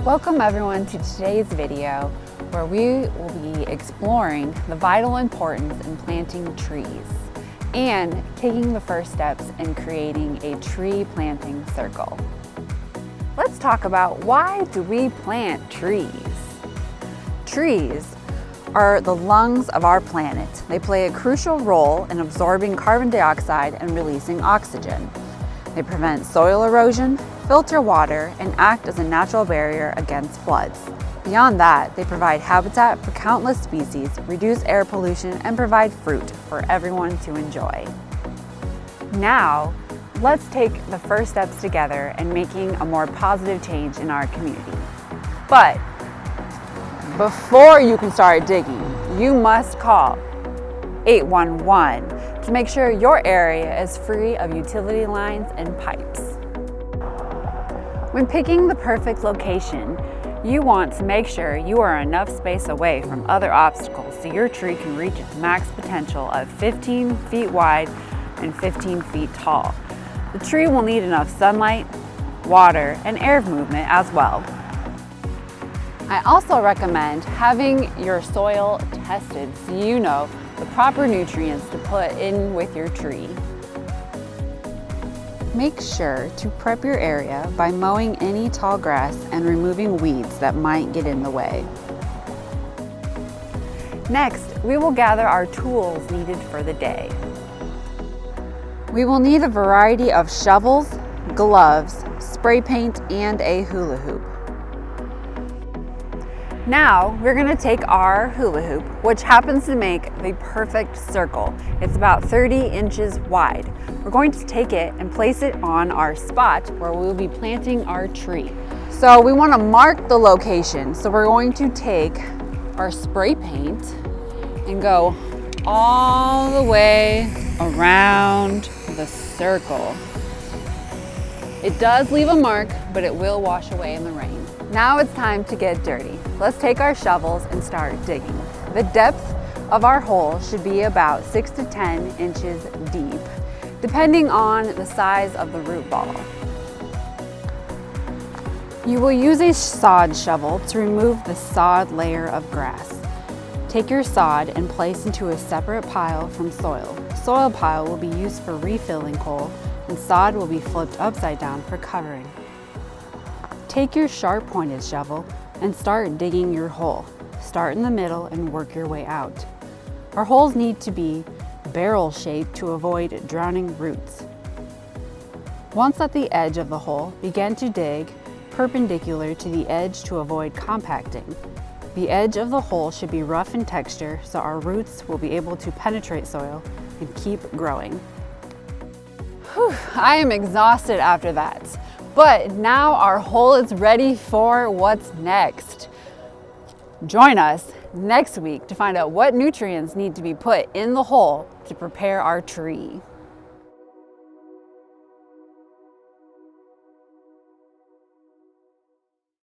Welcome everyone to today's video where we will be exploring the vital importance in planting trees and taking the first steps in creating a tree planting circle. Let's talk about why do we plant trees? Trees are the lungs of our planet. They play a crucial role in absorbing carbon dioxide and releasing oxygen. They prevent soil erosion, filter water, and act as a natural barrier against floods. Beyond that, they provide habitat for countless species, reduce air pollution, and provide fruit for everyone to enjoy. Now, let's take the first steps together in making a more positive change in our community. But before you can start digging, you must call 811 to make sure your area is free of utility lines and pipes. When picking the perfect location, you want to make sure you are enough space away from other obstacles so your tree can reach its max potential of 15 feet wide and 15 feet tall. The tree will need enough sunlight, water, and air movement as well. I also recommend having your soil tested so you know the proper nutrients to put in with your tree. Make sure to prep your area by mowing any tall grass and removing weeds that might get in the way. Next, we will gather our tools needed for the day. We will need a variety of shovels, gloves, spray paint, and a hula hoop. Now, we're going to take our hula hoop, which happens to make the perfect circle. It's about 30 inches wide. We're going to take it and place it on our spot where we'll be planting our tree. So we want to mark the location. So we're going to take our spray paint and go all the way around the circle. It does leave a mark, but it will wash away in the rain. Now it's time to get dirty. Let's take our shovels and start digging. The depth of our hole should be about 6 to 10 inches deep, depending on the size of the root ball. You will use a sod shovel to remove the sod layer of grass. Take your sod and place into a separate pile from soil. Soil pile will be used for refilling coal, and sod will be flipped upside down for covering. Take your sharp-pointed shovel and start digging your hole. Start in the middle and work your way out. Our holes need to be barrel-shaped to avoid drowning roots. Once at the edge of the hole, begin to dig perpendicular to the edge to avoid compacting. The edge of the hole should be rough in texture so our roots will be able to penetrate soil and keep growing. Whew, I am exhausted after that. But now our hole is ready for what's next. Join us next week to find out what nutrients need to be put in the hole to prepare our tree.